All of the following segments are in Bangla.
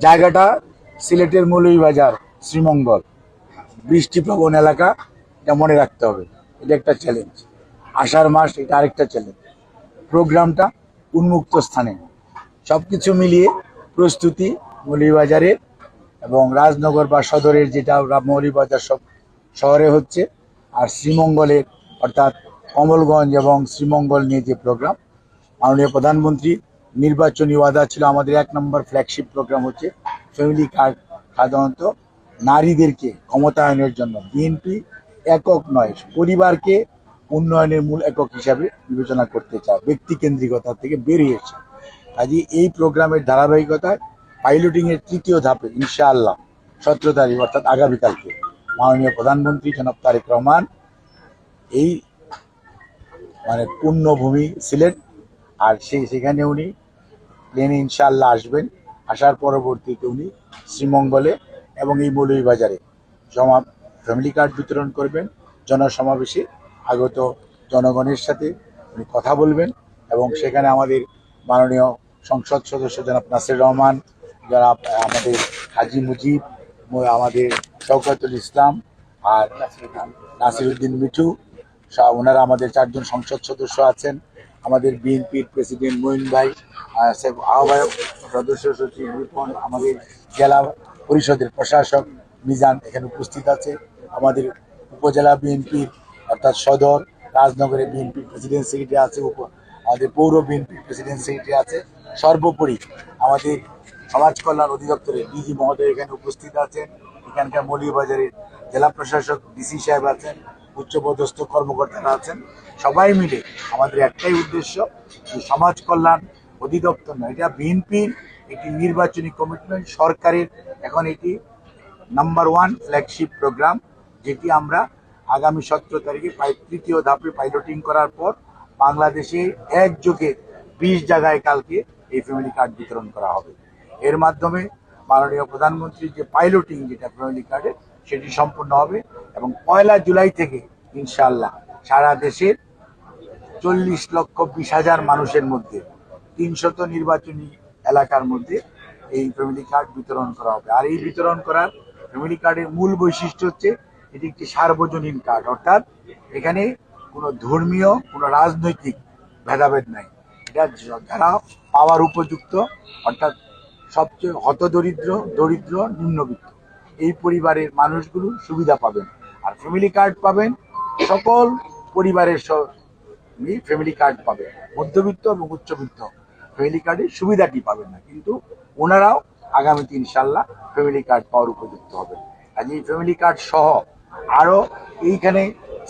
জায়গাটা সিলেটের মৌলভীবাজার শ্রীমঙ্গল, বৃষ্টিপ্রবণ এলাকা, এটা মনে রাখতে হবে। এটা একটা চ্যালেঞ্জ। আষাঢ় মাস, এটা আরেকটা চ্যালেঞ্জ। প্রোগ্রামটা উন্মুক্ত স্থানে, সবকিছু মিলিয়ে প্রস্তুতি মৌলভীবাজারের এবং রাজনগর বা সদরের, যেটা মৌলভীবাজার সব শহরে হচ্ছে, আর শ্রীমঙ্গলের অর্থাৎ কমলগঞ্জ এবং শ্রীমঙ্গল নিয়ে যে প্রোগ্রাম, মাননীয় প্রধানমন্ত্রী নির্বাচনী ওয়াদা ছিল। আমাদের 1 নম্বর ফ্ল্যাগশিপ প্রোগ্রাম হচ্ছে ফ্যামিলি কার্ড। সাধারণত নারীদেরকে ক্ষমতায়নের জন্য বিএনপি একক নয়, পরিবারকে উন্নয়নের মূল একক হিসাবে বিবেচনা করতে চায়, ব্যক্তিকেন্দ্রিকতা থেকে বেরিয়েছে। কাজে এই প্রোগ্রামের ধারাবাহিকতায় পাইলটিংয়ের 3য় ধাপে ইনশাআল্লাহ 17 তারিখ অর্থাৎ আগামীকালকে মাননীয় প্রধানমন্ত্রী জনাব তারেক রহমান এই পূর্ণভূমি সিলেট, আর সেখানে উনি প্লেনে ইনশাআল্লাহ আসবেন। আসার পরবর্তীতে উনি শ্রীমঙ্গলে এবং এই মৌলভীবাজারে ফ্যামিলি কার্ড বিতরণ করবেন। জনসমাবেশে আগত জনগণের সাথে উনি কথা বলবেন এবং সেখানে আমাদের মাননীয় সংসদ সদস্য জনাব নাসির রহমান, যারা আমাদের হাজি মুজিব, আমাদের শওকতুল ইসলাম আর নাসিরউদ্দিন মিঠু, ওনারা আমাদের 4 জন সংসদ সদস্য আছেন। আমাদের বিএনপির প্রেসিডেন্ট মঈন ভাই, আহ্বায়ক সদস্য সচিব রিপন, আমাদের জেলা পরিষদের প্রশাসক মিজান এখানে উপস্থিত আছে। আমাদের উপজেলা বিএনপির অর্থাৎ সদর রাজনগরে বিএনপির প্রেসিডেন্ট সেক্রেটারি আছে, আমাদের পৌর বিএনপির প্রেসিডেন্ট সেক্রেটারি আছে। সর্বোপরি আমাদের সমাজ কল্যাণ অধিদপ্তরের ডিজি মহোদয় এখানে উপস্থিত আছেন। এখানকার মৌলভীবাজারের জেলা প্রশাসক ডিসি সাহেব আছেন, উচ্চপদস্থ কর্মকর্তারা আছেন। সবাই মিলে আমাদের একটাই উদ্দেশ্য, যে সমাজ কল্যাণ অধিদপ্তর নয়, এটা বিএনপির একটি নির্বাচনী কমিটমেন্ট, সরকারের এখন এটি নাম্বার 1 ফ্ল্যাগশিপ প্রোগ্রাম, যেটি আমরা আগামী 17 তারিখে 3য় ধাপে পাইলটিং করার পর বাংলাদেশে একযোগে 20 জায়গায় কালকে এই ফ্যামিলি কার্ড বিতরণ করা হবে। এর মাধ্যমে মাননীয় প্রধানমন্ত্রীর যে পাইলটিং, যেটা ফ্যামিলি কার্ডের, সেটি সম্পূর্ণ হবে এবং 1 জুলাই থেকে ইনশাআল্লাহ সারা দেশের 40,20,000 মানুষের মধ্যে 300 নির্বাচনী এলাকার মধ্যে এই ফ্যামিলি কার্ড বিতরণ করা হবে। আর এই বিতরণ করার ফ্যামিলি কার্ডের মূল বৈশিষ্ট্য হচ্ছে এটি একটি সার্বজনীন কার্ড, অর্থাৎ এখানে কোনো ধর্মীয়, কোনো রাজনৈতিক ভেদাভেদ নাই। এটা যারা পাওয়ার উপযুক্ত, অর্থাৎ সবচেয়ে হতদরিদ্র, দরিদ্র, নিম্নবিত্ত, এই পরিবারের মানুষগুলো সুবিধা পাবেন। আর ফ্যামিলি কার্ড পাবেন সকল পরিবারের ফ্যামিলি কার্ড পাবে, মধ্যবিত্ত এবং উচ্চবিত্ত ফ্যামিলি কার্ডের সুবিধাটি পাবেন না, কিন্তু ওনারাও আগামীতে ইনশাল্লাহ ফ্যামিলি কার্ড পাওয়ার উপযুক্ত হবে। আজ এই ফ্যামিলি কার্ড সহ আরও এইখানে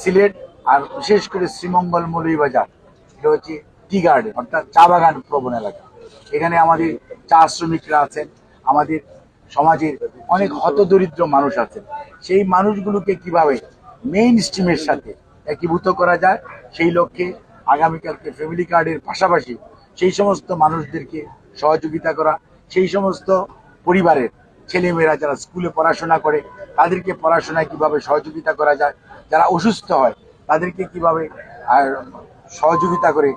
সিলেট আর বিশেষ করে শ্রীমঙ্গল মৌলভীবাজার, এটা হচ্ছে টি গার্ডেন অর্থাৎ চা বাগান প্রবণ এলাকা। এখানে আমাদের চা শ্রমিকরা আছেন, আমাদের সমাজের অনেক হতদরিদ্র মানুষ আছেন। সেই মানুষগুলোকে কিভাবে মেইন স্ট্রিমের সাথে একীভূত করা যায়, সেই লক্ষ্যে আগামীকালকে ফ্যামিলি কার্ডের পাশাপাশি সেই সমস্ত মানুষদেরকে সহযোগিতা করা, সেই সমস্ত পরিবারের ছেলেমেয়েরা যারা স্কুলে পড়াশোনা করে তাদেরকে পড়াশোনায় কিভাবে সহযোগিতা করা যায়, যারা অসুস্থ হয় তাদেরকে কিভাবে সহযোগিতা করে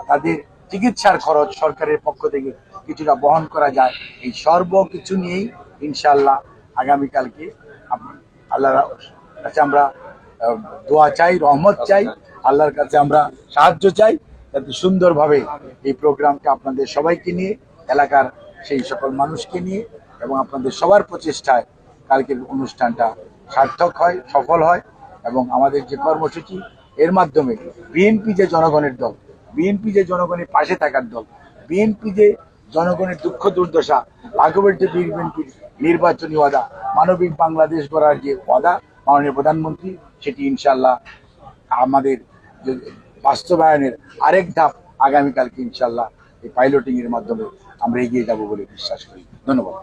তাদের চিকিৎসার খরচ সরকারের পক্ষ থেকে কিছুটা বহন করা যায়, এই সর্বকিছু নিয়েই ইনশাআল্লাহ আগামীকালকে আল্লাহর কাছে আমরা দোয়া চাই, রহমত চাই, আল্লাহর কাছে আমরা সাহায্য চাই, যাতে সুন্দরভাবে এই প্রোগ্রামকে আপনাদের সবাইকে নিয়ে, এলাকার সেই সকল মানুষকে নিয়ে এবং আপনাদের সবার প্রচেষ্টায় কালকের অনুষ্ঠানটা সার্থক হয়, সফল হয়। এবং আমাদের যে কর্মসূচি, এর মাধ্যমে বিএনপি যে জনগণের দল, বিএনপি যে জনগণের পাশে থাকার দল, বিএনপি যে জনগণের দুঃখ দুর্দশা লাঘবের যে বিএনপির নির্বাচনী ওয়াদা, মানবিক বাংলাদেশ গড়ার যে ওয়াদা মাননীয় প্রধানমন্ত্রী, সেটি ইনশাল্লাহ আমাদের বাস্তবায়নের আরেক ধাপ আগামীকালকে ইনশাল্লাহ এই পাইলটিং এর মাধ্যমে আমরা এগিয়ে যাব বলে বিশ্বাস করি। ধন্যবাদ।